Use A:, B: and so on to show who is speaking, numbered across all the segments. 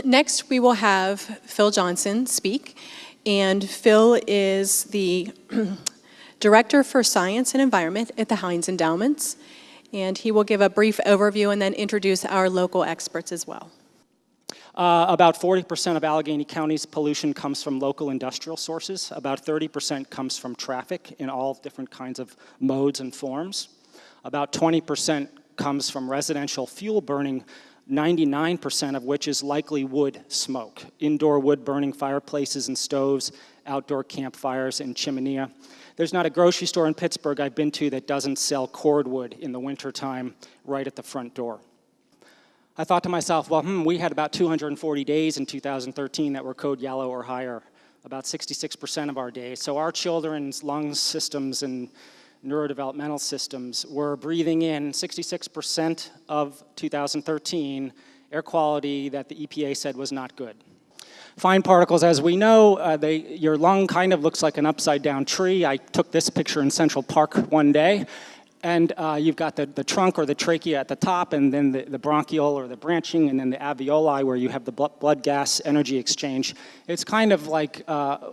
A: Next, we will have Phil Johnson speak, and Phil is the Director for Science and Environment at the Heinz Endowments, and he will give a brief overview and then introduce our local experts as well.
B: About 40% of Allegheny County's pollution comes from local industrial sources. About 30% comes from traffic in all different kinds of modes and forms. About 20% comes from residential fuel burning, 99% of which is likely wood smoke. Indoor wood burning fireplaces and stoves, outdoor campfires and chiminea. There's not a grocery store in Pittsburgh I've been to that doesn't sell cordwood in the wintertime right at the front door. I thought to myself, well, we had about 240 days in 2013 that were code yellow or higher, about 66% of our days. So our children's lung systems and neurodevelopmental systems were breathing in 66% of 2013 air quality that the EPA said was not good. Fine particles, as we know, your lung kind of looks like an upside down tree. I took this picture in Central Park one day. And you've got the trunk or the trachea at the top, and then the bronchiole or the branching, and then the alveoli where you have the blood gas energy exchange. It's kind of like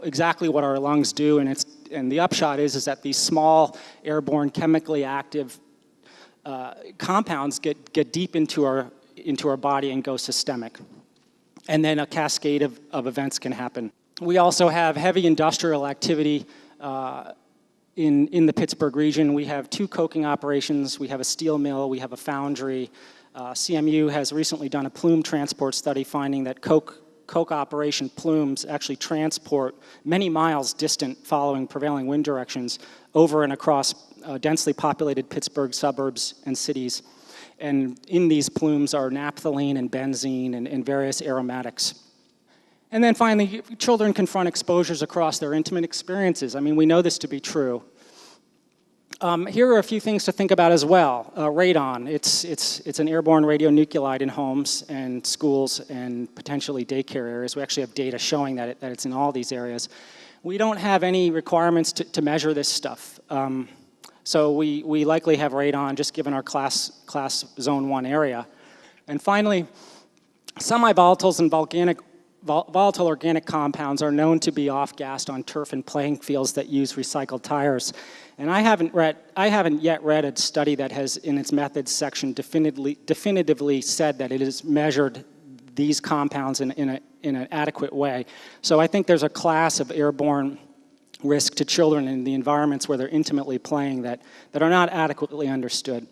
B: exactly what our lungs do, and the upshot is that these small airborne chemically active compounds get deep into our body and go systemic. And then a cascade of events can happen. We also have heavy industrial activity in the Pittsburgh region. We have 2 coking operations, we have a steel mill, we have a foundry. CMU has recently done a plume transport study finding that coke operation plumes actually transport many miles distant following prevailing wind directions over and across densely populated Pittsburgh suburbs and cities. And in these plumes are naphthalene and benzene and various aromatics. And then finally, children confront exposures across their intimate experiences. I mean, we know this to be true. Here are a few things to think about as well. Radon, it's an airborne radionuclide in homes and schools and potentially daycare areas. We actually have data showing that it's in all these areas. We don't have any requirements to measure this stuff. So we likely have radon just given our class zone 1 area. And finally, semi-volatiles and volatile organic compounds are known to be off-gassed on turf and playing fields that use recycled tires. And I haven't yet read a study that has, in its methods section, definitively said that it has measured these compounds in an adequate way. So I think there's a class of airborne risk to children in the environments where they're intimately playing that are not adequately understood.